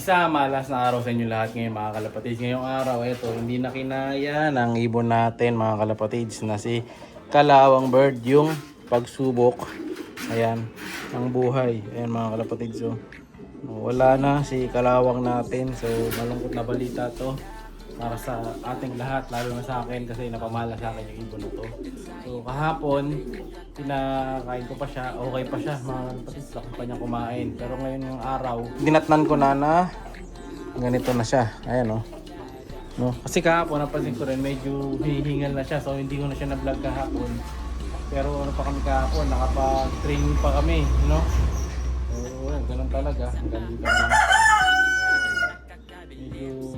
Isa, malas na araw sa inyo lahat ngayon mga kalapatids. Ngayong araw, ito, hindi na kinaya ng ibon natin mga kalapatids na si Kalawang Bird, yung pagsubok. Ayan, ang buhay. Ayan mga kalapatids. So, wala na si Kalawang natin. So, malungkot na balita to para sa ating lahat, lalo na sa akin kasi napamala sa akin yung ibon na to. So, kahapon, pinakain ko pa siya, okay pa siya mga kalapatids, laki pa niya kumain. Pero ngayon yung araw, dinatnan ko na ganito na siya. Ayan o. No? Kasi kahapon, napansin ko rin, medyo hihingal na siya. So, hindi ko na siya na-vlog kahapon. Pero ano pa kami kahapon, nakapag-training pa kami, no? So, ganun talaga. Hanggang dito na. Medyo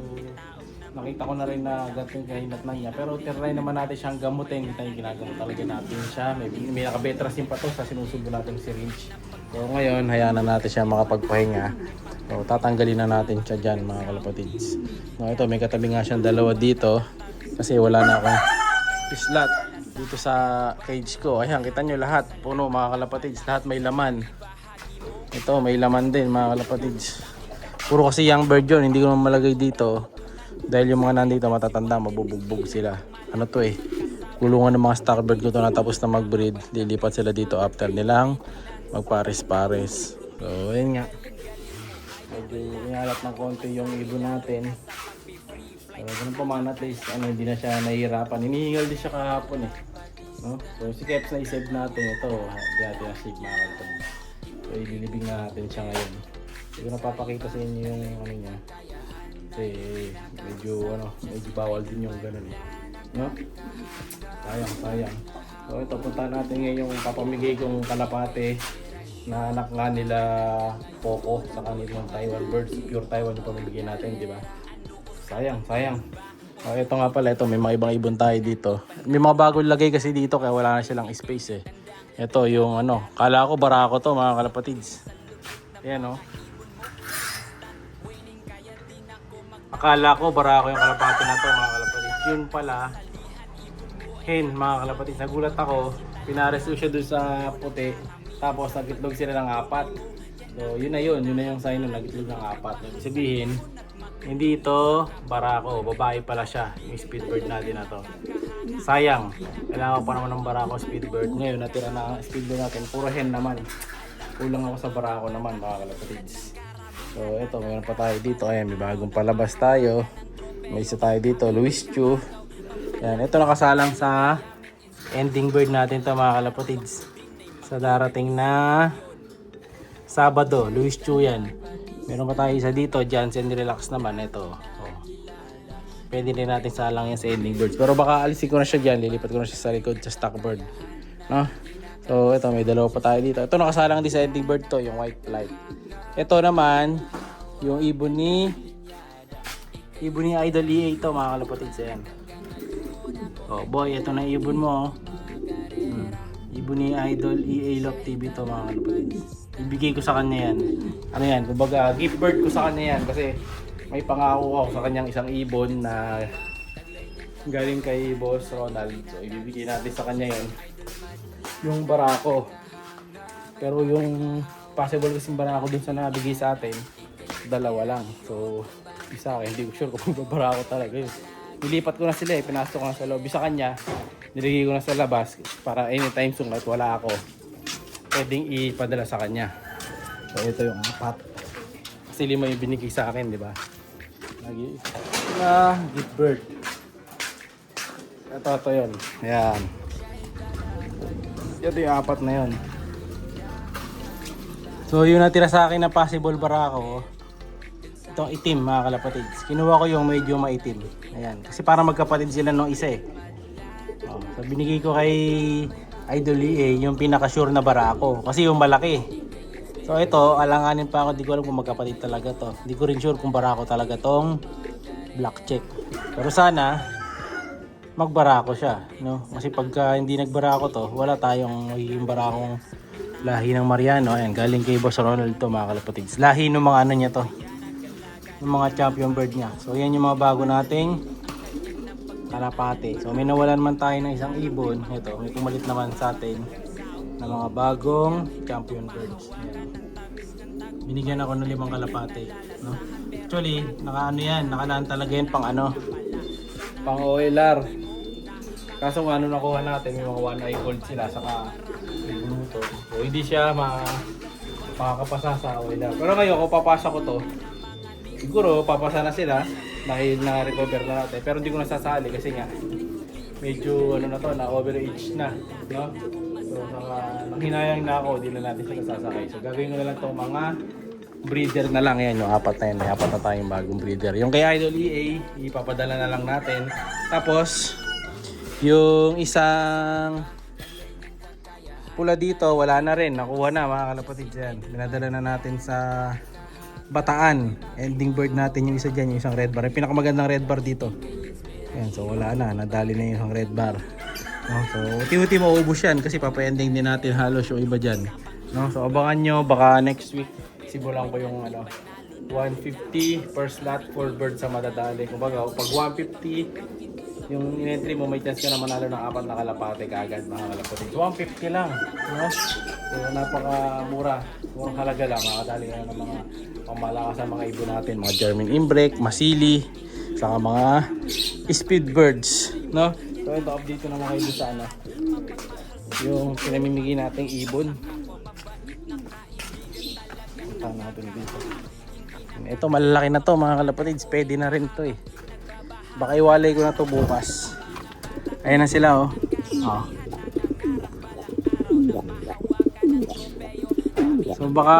nakita ko na rin na ganito yung kahinatnan niya. Pero try naman natin siyang gamutin. Kita yung ginagamot talaga natin siya. May nakabetrasin pa to sa sinusubo natin syringe. So ngayon, hayaan na natin siya makapagpahinga. So tatanggalin na natin siya dyan mga kalapatids. No, ito may katabi nga siyang dalawa dito. Kasi wala na akong slot dito sa cage ko. Ayan, kita nyo lahat. Puno mga kalapatids. Lahat may laman. Ito may laman din mga kalapatids. Puro kasi young bird yun. Hindi ko naman malagay dito. Dahil yung mga nandito matatanda, mabubugbog sila. Ano to eh, kulungan ng mga stock bird ko to na tapos na mag-breed. Lilipat sila dito after nilang magpares-pares. So ayun nga, medyo inalat ng konti yung ibon natin. So ganun pa man, at least hindi na siya nahihirapan. Hinihingal din siya kahapon eh, no? So si Keps na i-save natin ito. Hindi natin na-save mga kalapatids. So ililibing natin siya ngayon. Siguro napapakita sa inyo yung ano niya. Kasi medyo bawal din yung ganun eh, no? Sayang. So ito, punta natin ngayon yung papamigay kong kalapate na anak nga nila Poco sa kanilang Taiwan birds. Pure Taiwan yung pamimigay natin, di ba? Sayang. So ito nga pala, ito may mga ibang ibon tayo dito. May mga bagong lagay kasi dito kaya wala na silang space eh. Ito yung kala ko barako to mga kalapatids. Ayan o. Akala ko barako yung kalapati na to mga kalapatids. Yun pala hen mga kalapatids. Nagulat ako, pinares ko siya dun sa puti. Tapos nagitlog sila ng 4. So yun na yung sign na nagitlog ng 4. Ibig sabihin, hindi ito barako, babae pala siya. Yung speedbird natin na to. Sayang, kailangan ko pa naman ng barako speedbird. Ngayon natira na speedbird natin, puro hen naman. Kulang ako sa barako naman mga kalapatids. So ito, mayroon pa tayo dito. Ayan, may bagong palabas tayo. May isa tayo dito, Louis Chu. Ayan, ito nakasalang sa ending bird natin to mga kalapatids. Sa darating na Sabado, Louis Chu yan. Meron pa tayo isa dito, Jansen Relax naman. Ito, pwede rin natin salang yan sa ending birds. Pero baka alisin ko na siya dyan, lilipat ko na siya sa likod sa stock bird, no? So ito, may dalawa pa tayo dito. Ito nakasalang din sa ending bird to, yung white flight. Ito naman, yung ibon ni Idol EA to mga kalapatids. Ayan. Oh boy, ito na ibon mo. Ibon ni Idol EA Love TV to mga kalapatids. Ibigay ko sa kanya yan. Ano yan, kumbaga gift bird ko sa kanya yan. Kasi may pangako ako sa kanyang isang ibon na galing kay Boss Ronald. So ibibigay natin sa kanya yan, yung barako. Pero yung possible kasing barako dun sa nabigay sa atin, dalawa lang. So isa akin, hindi ko sure kung barako talaga yun. Nilipat ko na sila eh, pinasok ko na sa loob. Sa kanya, nilagay ko na sa labas para anytime soon kahit wala ako, pwedeng ipadala sa kanya. So ito yung 4. Kasi 5 yung binigay sa akin, di ba? Lagi na gift bird. Ito yun. Ayan. Ito yung 4 na yun. So yung natira sa akin na possible barako, itong itim mga kalapatids. Kinuha ko yung medyo maitim. Ayan. Kasi para magkapatid sila nung isa eh. So binigay ko kay Idol EA yung pinaka-sure na barako. Kasi yung malaki. So ito, alanganin pa ako. Di ko alam kung magkapatid talaga to. Di ko rin sure kung barako talaga tong black check. Pero sana magbarako siya, no? Kasi pagka hindi nagbarako to, wala tayong magiging barakong lahi ng Mariano. Ayan, galing kay Boss Ronald to mga kalapatids. Lahi ng mga niya to, ng mga champion bird niya. So yan yung mga bago nating kalapate. So may nawalan man tayo ng isang ibon. Ito, may pumalit naman sa atin ng mga bagong champion birds. Ayan. Binigyan ako ng 5 kalapate, no? Actually, naka ano yan, nakalaan talaga yan pang ano, pang OLR. Kaso kung ano nakuha natin, may mga 1 eye gold sila, saka may Bluetooth. So hindi siya makakapasa sa OLR. Pero ngayon, kung papasa ko to, siguro papasa na sila dahil na-recover na natin. Pero hindi ko nasasali kasi nga, medyo ano na to, na overage na, no? So saka nanghinayang na ako, hindi na natin sila sasakay. So gagawin ko na lang itong mga breeder na lang. Yan yung apat na yan, may apat na tayong bagong breeder. Yung kay Idol EA, ipapadala na lang natin. Tapos yung isang pula dito, wala na rin, nakuha na mga kalapatid dyan. Binadala na natin sa Bataan. Ending bird natin yung isa dyan, yung isang red bar. Yung pinakamagandang red bar dito. Yan, so wala na, nadali na yung isang red bar. No, so uti-uti maubos yan kasi papa-ending din natin halos yung iba dyan. No, so abangan nyo, baka next week simulan ko yung ano, 150 per slot for bird sa madadali. Kumbaga, pag 150 yung in-entry mo, may chance ka na manalo ng 4 na kalapate kaagad mga kalapate. 150 lang, no? So napakamura. Kung halaga lang, makadali na ng mga pamalakas sa mga ibon natin, mga German Imbrek, Masili, saka mga speed birds, no? So ito, update ko naman kayo sa ano, yung pinamimigay nating ibon. Punta natin dito. Ito malalaki na to mga kalapatids, pwede na rin to eh. Baka iwalay ko na to bukas. Ayan na sila oh. Oh. So baka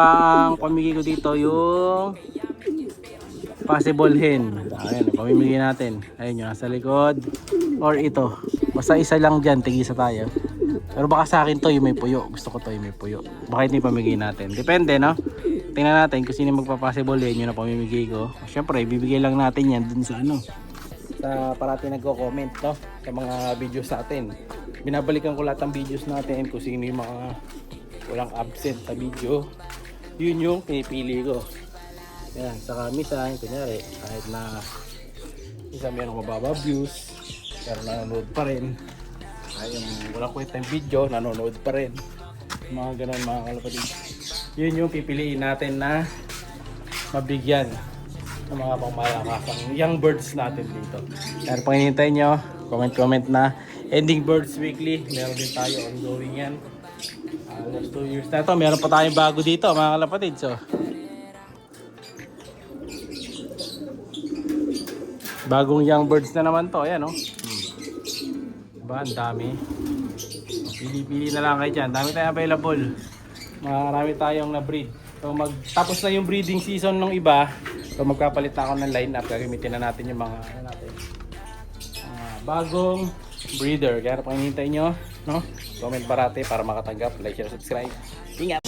ang pamigay ko dito yung possible hen. Ayan, pamimigay natin. Ayun yung nasa likod. Or ito. Basta isa lang dyan, tig-isa tayo. Pero baka sa akin to yung may puyo. Gusto ko to yung may puyo. Baka ito yung pamigay natin. Depende no. Tingnan natin kung sino magpa-possible hen yun na pamimigay ko. Siyempre, bibigay lang natin yan dun sa ano. Sa parati nagko-comment no, sa mga videos natin. Binabalikan ko lahat ng videos natin kung sino yung mga walang absent sa video. Yun yung pinipili ko. Yan, saka minsan, kunyari, kahit na isa mayroong mababa views, pero nanonood pa rin. Ayun, walang kwenta yung video, nanonood pa rin. Mga ganun mga kalapatid. Yun yung pipiliin natin na mabigyan ng mga pangmalakasang young birds natin dito. Kaya pang hinihintay nyo, comment na Ending Birds Weekly. Meron din tayo ongoing yan. Last 2 years na ito. Meron pa tayong bago dito mga kalapatid. So, bagong young birds na naman to. Ayan o. Diba? Ang dami. Pili-pili na lang kayo dyan. Dami tayong available. Marami tayong na-breed. So magtapos na yung breeding season ng iba, so magpapalit na ako ng line-up. Gagamitin na natin yung mga ano natin, bagong breeder. Kaya kung hinihintay nyo, no? Comment parati para makatanggap, like, share, subscribe. Ingat!